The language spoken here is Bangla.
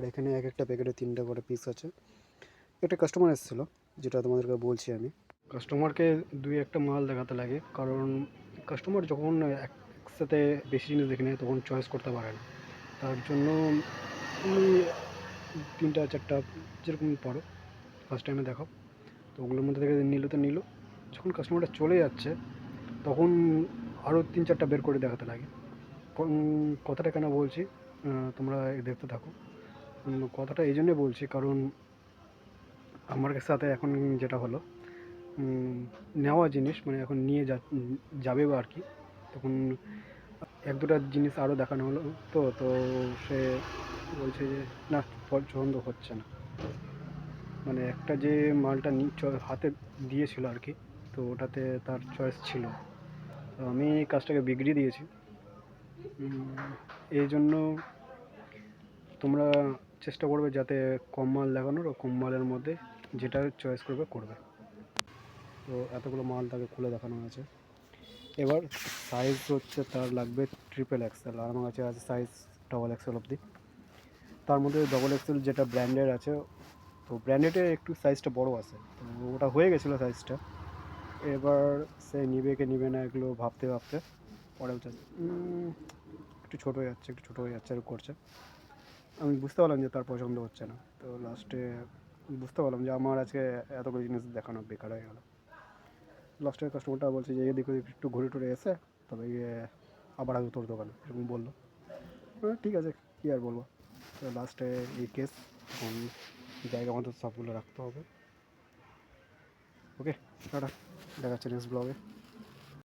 এখানে এক একটা প্যাকেটে 3টা করে পিস আছে। একটা কাস্টমার এসেছিলো, যেটা তোমাদেরকে বলছি আমি। কাস্টমারকে দুই একটা মাল দেখাতে লাগে, কারণ কাস্টমার যখন একসাথে বেশি জিনিস দেখে নেয় তখন চয়েস করতে পারে না। তার জন্য তুমি 3টা 4টা যেরকম পারো ফার্স্ট টাইমে দেখাও। তো ওগুলোর মধ্যে থেকে নিল তো নিল, যখন কাস্টমারটা চলে যাচ্ছে তখন আরও 3-4টা বের করে দেখাতে লাগে। কথাটা কেন বলছি তোমরা দেখতে থাকো। কথাটা এই জন্যে বলছি কারণ আমার সাথে এখন যেটা হলো, নেওয়া জিনিস মানে এখন নিয়ে যাবে বা আর কি, তখন 1-2টা জিনিস আরও দেখানো হলো। তো তো সে বলছে যে না, পছন্দ হচ্ছে না। মানে একটা যে মালটা হাতে দিয়েছিল আর কি, তো ওটাতে তার চয়েস ছিল, তো আমি কাজটাকে বিগড়িয়ে দিয়েছি। এই জন্য তোমরা চেষ্টা করবে যাতে কম মাল দেখানোর, ও কম মালের মধ্যে যেটা চয়েস করবে করবে। তো এতগুলো মাল তাকে খুলে দেখানো হয়েছে। এবার সাইজ হচ্ছে তার লাগবে XXL, আর আমার কাছে আছে সাইজ XXL অবধি। তার মধ্যে XXL যেটা ব্র্যান্ডের আছে, তো ব্র্যান্ডেডে একটু সাইজটা বড় আছে, তো ওটা হয়ে গেছিলো সাইজটা। এবার সে নিবে কি নিবে না এগুলো ভাবতে ভাবতে পরে একটু ছোটো হয়ে যাচ্ছে, একটু ছোটো হয়ে যাচ্ছে, আর করছে। আমি বুঝতে পারলাম যে তার পছন্দ হচ্ছে না, তো লাস্টে বুঝতে পারলাম যে আমার আজকে এতগুলো জিনিস দেখানো বেকার হয়ে গেল। লাস্টে কাস্টমারটা বলছে যে এদিক ওদিক একটু ঘুরে টুরে এসে তবে গিয়ে আবার আসবো তোর দোকানে, এরকম বললো। ঠিক আছে, কী আর বলবো। তো লাস্টে এই কেস, এখন জায়গা মতো সবগুলো রাখতে হবে। ওকে, টাটা, দেখাচ্ছে নেক্সট ব্লগে।